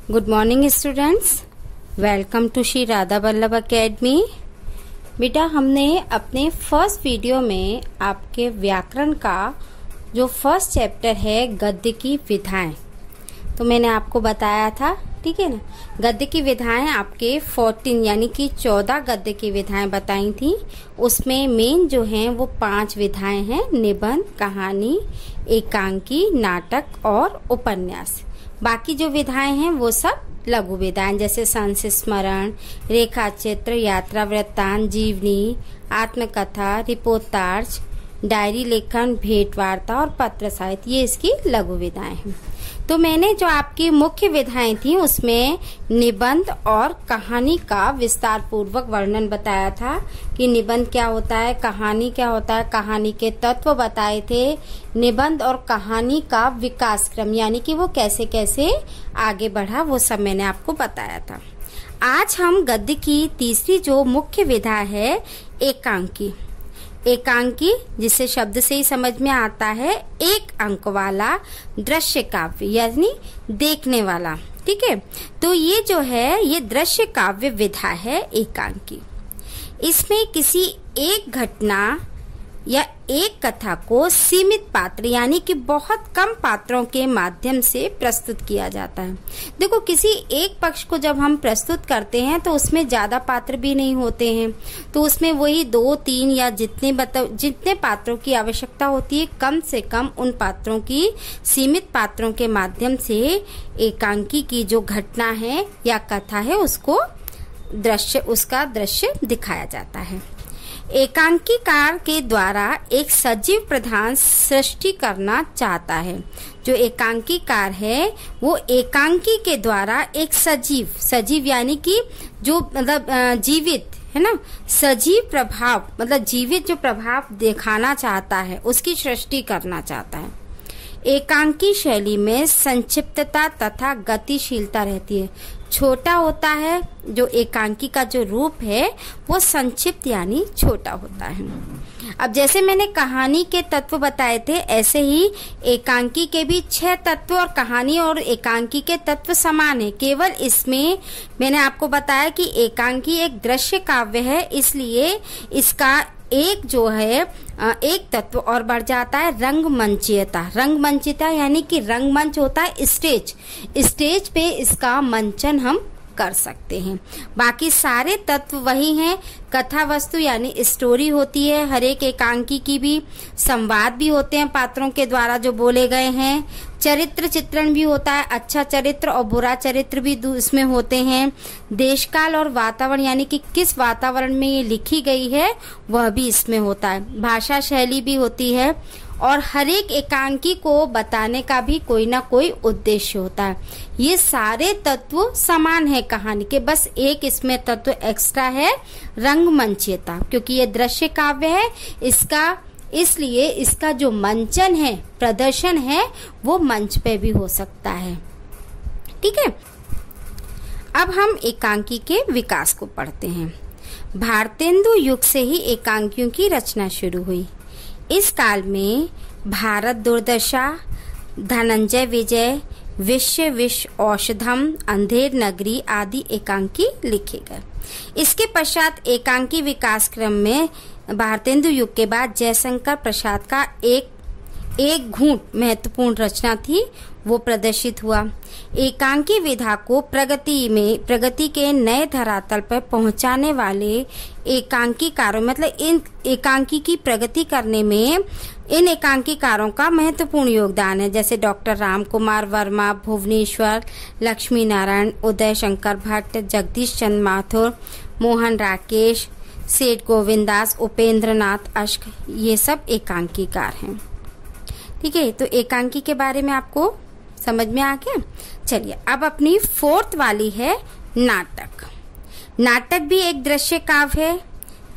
Good morning students, welcome to Shri Radha Vallabh academy. बेटा, हमने अपने फर्स्ट वीडियो में आपके व्याकरण का जो फर्स्ट चैप्टर है गद्य की विधाएं, तो मैंने आपको बताया था, ठीक है ना। गद्य की विधाएं आपके 14 यानी कि 14 गद्य की विधाएं बताई थी। उसमें मेन जो हैं वो 5 विधाएं हैं: निबंध, कहानी, एकांकी, नाटक और उपन्यास। बाकी जो विधाएं हैं वो सब लघु विधाएं, जैसे संस्मरण, रेखा चित्र, यात्रा वृत्तांत, जीवनी, आत्मकथा, रिपोर्तार्च, डायरी लेखन, भेंट वार्ता और पत्र साहित्य, ये इसकी लघु विधाएं हैं। तो मैंने जो आपकी मुख्य विधाएं थी उसमें निबंध और कहानी का विस्तार पूर्वक वर्णन बताया था कि निबंध क्या होता है, कहानी क्या होता है, कहानी के तत्व बताए थे, निबंध और कहानी का विकास क्रम यानी कि वो कैसे कैसे आगे बढ़ा, वो सब मैंने आपको बताया था। आज हम गद्य की तीसरी जो मुख्य विधा है एकांकी। एकांकी, जिसे शब्द से ही समझ में आता है, एक अंक वाला दृश्य काव्य यानी देखने वाला, ठीक है। तो ये जो है ये दृश्य काव्य विधा है एकांकी। इसमें किसी एक घटना या एक कथा को सीमित पात्र यानी कि बहुत कम पात्रों के माध्यम से प्रस्तुत किया जाता है। देखो, किसी एक पक्ष को जब हम प्रस्तुत करते हैं तो उसमें ज्यादा पात्र भी नहीं होते हैं, तो उसमें वही 2-3 या जितने पात्रों की आवश्यकता होती है, कम से कम उन पात्रों की सीमित पात्रों के माध्यम से एकांकी की जो घटना है या कथा है उसका दृश्य दिखाया जाता है। एकांकीकार के द्वारा एक सजीव प्रधान सृष्टि करना चाहता है। जो एकांकीकार है वो एकांकी के द्वारा एक सजीव यानी कि जो मतलब जीवित है ना, सजीव प्रभाव मतलब जीवित जो प्रभाव दिखाना चाहता है उसकी सृष्टि करना चाहता है। एकांकी शैली में संक्षिप्तता तथा गतिशीलता रहती है। छोटा होता है, जो एकांकी का जो रूप है वो संक्षिप्त यानी छोटा होता है। अब जैसे मैंने कहानी के तत्व बताए थे, ऐसे ही एकांकी के भी 6 तत्व और कहानी और एकांकी के तत्व समान है। केवल इसमें मैंने आपको बताया कि एकांकी एक दृश्य काव्य है, इसलिए इसका एक जो है एक तत्व और बढ़ जाता है रंगमंचीयता। रंगमंचीयता यानी कि रंगमंच होता है स्टेज पे इसका मंचन हम कर सकते हैं। बाकी सारे तत्व वही हैं। कथा वस्तु यानी स्टोरी होती है हर एक एकांकी की भी, संवाद भी होते हैं पात्रों के द्वारा जो बोले गए हैं, चरित्र चित्रण भी होता है, अच्छा चरित्र और बुरा चरित्र भी इसमें होते हैं, देशकाल और वातावरण यानी कि किस वातावरण में ये लिखी गई है वह भी इसमें होता है, भाषा शैली भी होती है और हर एक एकांकी को बताने का भी कोई ना कोई उद्देश्य होता है। ये सारे तत्व समान है कहानी के, बस एक इसमें तत्व एक्स्ट्रा है रंगमंचीयता, क्योंकि ये दृश्य काव्य है इसलिए इसका जो मंचन है, प्रदर्शन है, वो मंच पे भी हो सकता है, ठीक है। अब हम एकांकी के विकास को पढ़ते हैं। भारतेंदु युग से ही एकांकियों की रचना शुरू हुई। इस काल में भारत दुर्दशा, धनंजय विजय, विश्व औषधम, अंधेर नगरी आदि एकांकी लिखे गए। इसके पश्चात एकांकी विकास क्रम में भारतेंदु युग के बाद जयशंकर प्रसाद का एक घूंट महत्वपूर्ण रचना थी, वो प्रदर्शित हुआ। एकांकी विधा को प्रगति के नए धरातल पर पहुंचाने वाले एकांकीकारों मतलब इन एकांकी की प्रगति करने में इन एकांकीकारों का महत्वपूर्ण योगदान है, जैसे डॉक्टर राम कुमार वर्मा, भुवनेश्वर, लक्ष्मी नारायण, उदय शंकर भट्ट, जगदीश चंद्र माथुर, मोहन राकेश, सेठ गोविंदास, उपेंद्र नाथ अश्क, ये सब एकांकीकार हैं, ठीक है। तो एकांकी के बारे में आपको समझ में आ गया। चलिए, अब अपनी 4th वाली है नाटक। नाटक भी एक दृश्य काव्य है।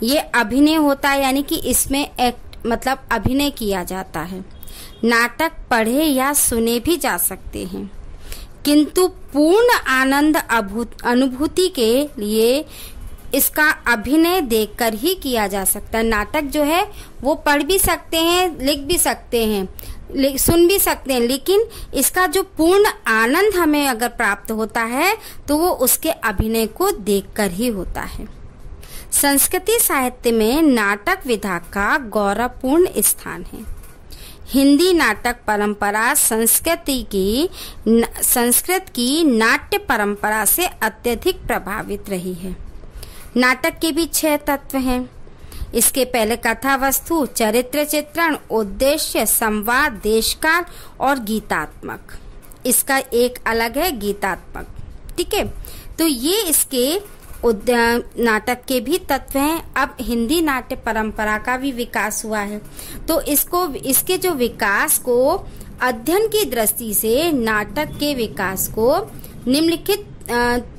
ये अभिनय होता है यानी कि इसमें मतलब अभिनय किया जाता है। नाटक पढ़े या सुने भी जा सकते हैं, किंतु पूर्ण आनंद अनुभूति के लिए इसका अभिनय देखकर ही किया जा सकता है। नाटक जो है वो पढ़ भी सकते हैं, लिख भी सकते हैं, सुन भी सकते हैं, लेकिन इसका जो पूर्ण आनंद हमें अगर प्राप्त होता है तो वो उसके अभिनय को देखकर ही होता है। संस्कृति साहित्य में नाटक विधा का गौरवपूर्ण स्थान है। हिंदी नाटक परंपरा संस्कृत की नाट्य परंपरा से अत्यधिक प्रभावित रही है। नाटक के भी 6 तत्व हैं। इसके पहले कथा वस्तु, चरित्र चित्रण, उद्देश्य, संवाद, देशकाल और गीतात्मक। इसका एक अलग है गीतात्मक, ठीक है। तो ये इसके नाटक के भी तत्व हैं। अब हिंदी नाट्य परंपरा का भी विकास हुआ है, तो इसके जो विकास को अध्ययन की दृष्टि से नाटक के विकास को निम्नलिखित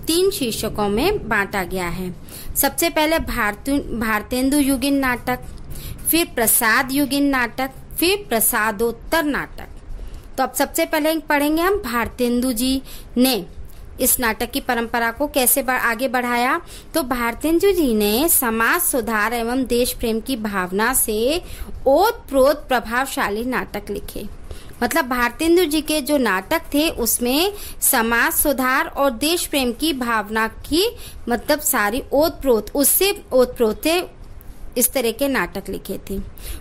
3 शीर्षकों में बांटा गया है। सबसे पहले भारतेंदु युगीन नाटक, फिर प्रसाद युगीन नाटक, फिर प्रसादोत्तर नाटक। तो अब सबसे पहले पढ़ेंगे हम भारतेंदु जी ने इस नाटक की परंपरा को कैसे आगे बढ़ाया। तो भारतेंदु जी ने समाज सुधार एवं देश प्रेम की भावना से ओतप्रोत प्रभावशाली नाटक लिखे। मतलब भारतेंदु जी के जो नाटक थे उसमें समाज सुधार और देश प्रेम की भावना की मतलब सारी ओतप्रोत इस तरह के नाटक लिखे थे।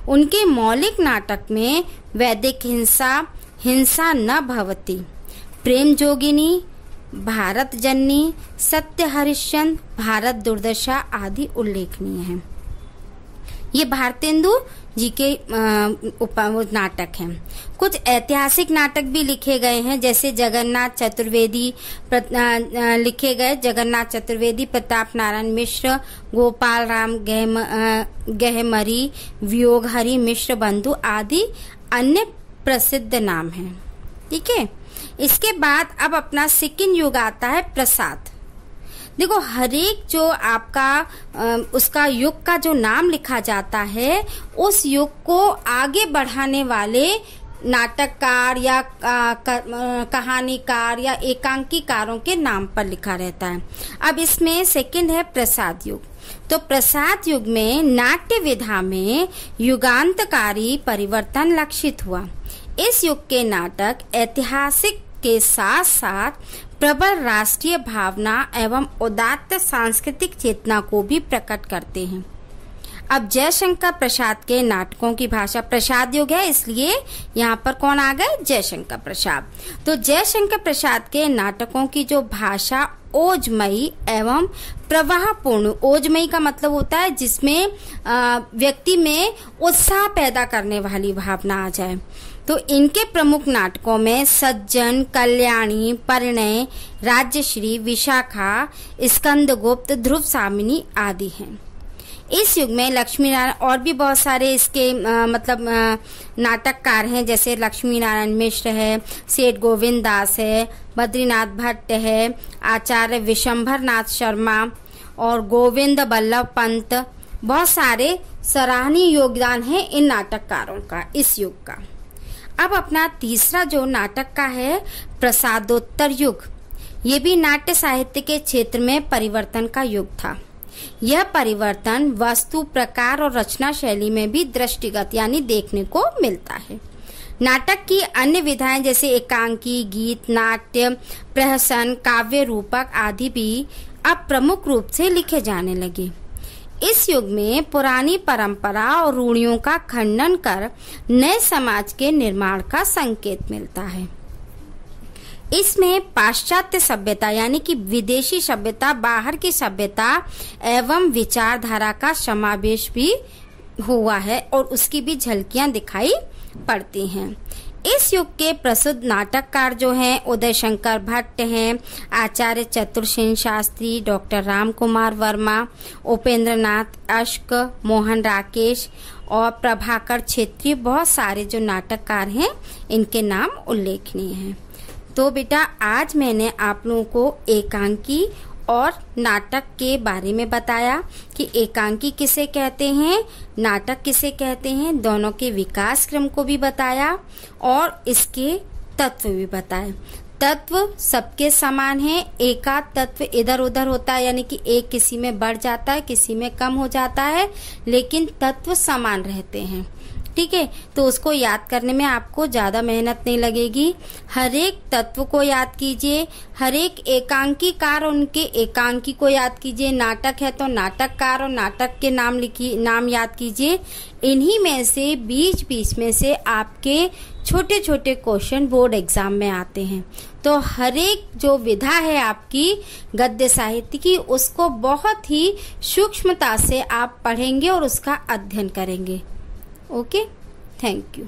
उनके मौलिक नाटक में वैदिक हिंसा न भवति, प्रेम जोगिनी, भारत जननी, सत्य हरिश्चंद्र, भारत दुर्दशा आदि उल्लेखनीय हैं। ये भारतेंदु जी के नाटक हैं। कुछ ऐतिहासिक नाटक भी लिखे गए हैं, जैसे जगन्नाथ चतुर्वेदी लिखे गए। जगन्नाथ चतुर्वेदी, प्रताप नारायण मिश्र, गोपाल राम गहमरी, वियोगहरि मिश्र बंधु आदि अन्य प्रसिद्ध नाम हैं, ठीक है। इसके बाद अब अपना सेकंड युग आता है प्रसाद। देखो, हरेक जो आपका उसका युग का जो नाम लिखा जाता है उस युग को आगे बढ़ाने वाले नाटककार या कहानीकार या एकांकीकारों के नाम पर लिखा रहता है। अब इसमें सेकंड है प्रसाद युग। तो प्रसाद युग में नाट्य विधा में युगांतकारी परिवर्तन लक्षित हुआ। इस युग के नाटक ऐतिहासिक के साथ साथ प्रबल राष्ट्रीय भावना एवं उदात्त सांस्कृतिक चेतना को भी प्रकट करते हैं। अब जयशंकर प्रसाद के नाटकों की भाषा, प्रसाद युग है इसलिए यहाँ पर कौन आ गए, जयशंकर प्रसाद। तो जयशंकर प्रसाद के नाटकों की जो भाषा ओजमयी एवं प्रवाहपूर्ण, ओजमयी का मतलब होता है जिसमें व्यक्ति में उत्साह पैदा करने वाली भावना आ जाए। तो इनके प्रमुख नाटकों में सज्जन, कल्याणी, परिणय, राज्यश्री, विशाखा, स्कंदगुप्त, ध्रुव सामिनी आदि हैं। इस युग में लक्ष्मी नारायण और भी बहुत सारे इसके नाटककार हैं, जैसे लक्ष्मी नारायण मिश्र है, सेठ गोविंद दास है, बद्रीनाथ भट्ट है, आचार्य विशंभर नाथ शर्मा और गोविंद बल्लभ पंत। बहुत सारे सराहनीय योगदान है इन नाटककारों का इस युग का। अब अपना तीसरा जो नाटक का है प्रसादोत्तर युग। ये भी नाट्य साहित्य के क्षेत्र में परिवर्तन का युग था। यह परिवर्तन वस्तु, प्रकार और रचना शैली में भी दृष्टिगत यानी देखने को मिलता है। नाटक की अन्य विधाएं जैसे एकांकी, गीत, नाट्य, प्रहसन, काव्य रूपक आदि भी अब प्रमुख रूप से लिखे जाने लगे। इस युग में पुरानी परंपरा और रूढ़ियों का खंडन कर नए समाज के निर्माण का संकेत मिलता है। इसमें पाश्चात्य सभ्यता यानी कि विदेशी सभ्यता, बाहर की सभ्यता एवं विचारधारा का समावेश भी हुआ है और उसकी भी झलकियां दिखाई पड़ती हैं। इस युग के प्रसिद्ध नाटककार जो हैं उदय शंकर भट्ट हैं, आचार्य चतुरसेन शास्त्री, डॉक्टर राम कुमार वर्मा, उपेंद्र नाथ अश्क, मोहन राकेश और प्रभाकर छेत्री। बहुत सारे जो नाटककार हैं इनके नाम उल्लेखनीय हैं। तो बेटा आज मैंने आप लोगों को एकांकी और नाटक के बारे में बताया कि एकांकी किसे कहते हैं, नाटक किसे कहते हैं, दोनों के विकास क्रम को भी बताया और इसके तत्व भी बताए। तत्व सबके समान है, एकाध तत्व इधर उधर होता है, यानी कि एक किसी में बढ़ जाता है, किसी में कम हो जाता है, लेकिन तत्व समान रहते हैं। ठीक है, तो उसको याद करने में आपको ज्यादा मेहनत नहीं लगेगी। हर एक तत्व को याद कीजिए, हर एक एकांकी कार और उनके एकांकी को याद कीजिए। नाटक है तो नाटककार और नाटक के नाम याद कीजिए। इन्हीं में से बीच बीच में से आपके छोटे छोटे क्वेश्चन बोर्ड एग्जाम में आते हैं। तो हर एक जो विधा है आपकी गद्य साहित्य की, उसको बहुत ही सूक्ष्मता से आप पढ़ेंगे और उसका अध्ययन करेंगे। Okay, thank you.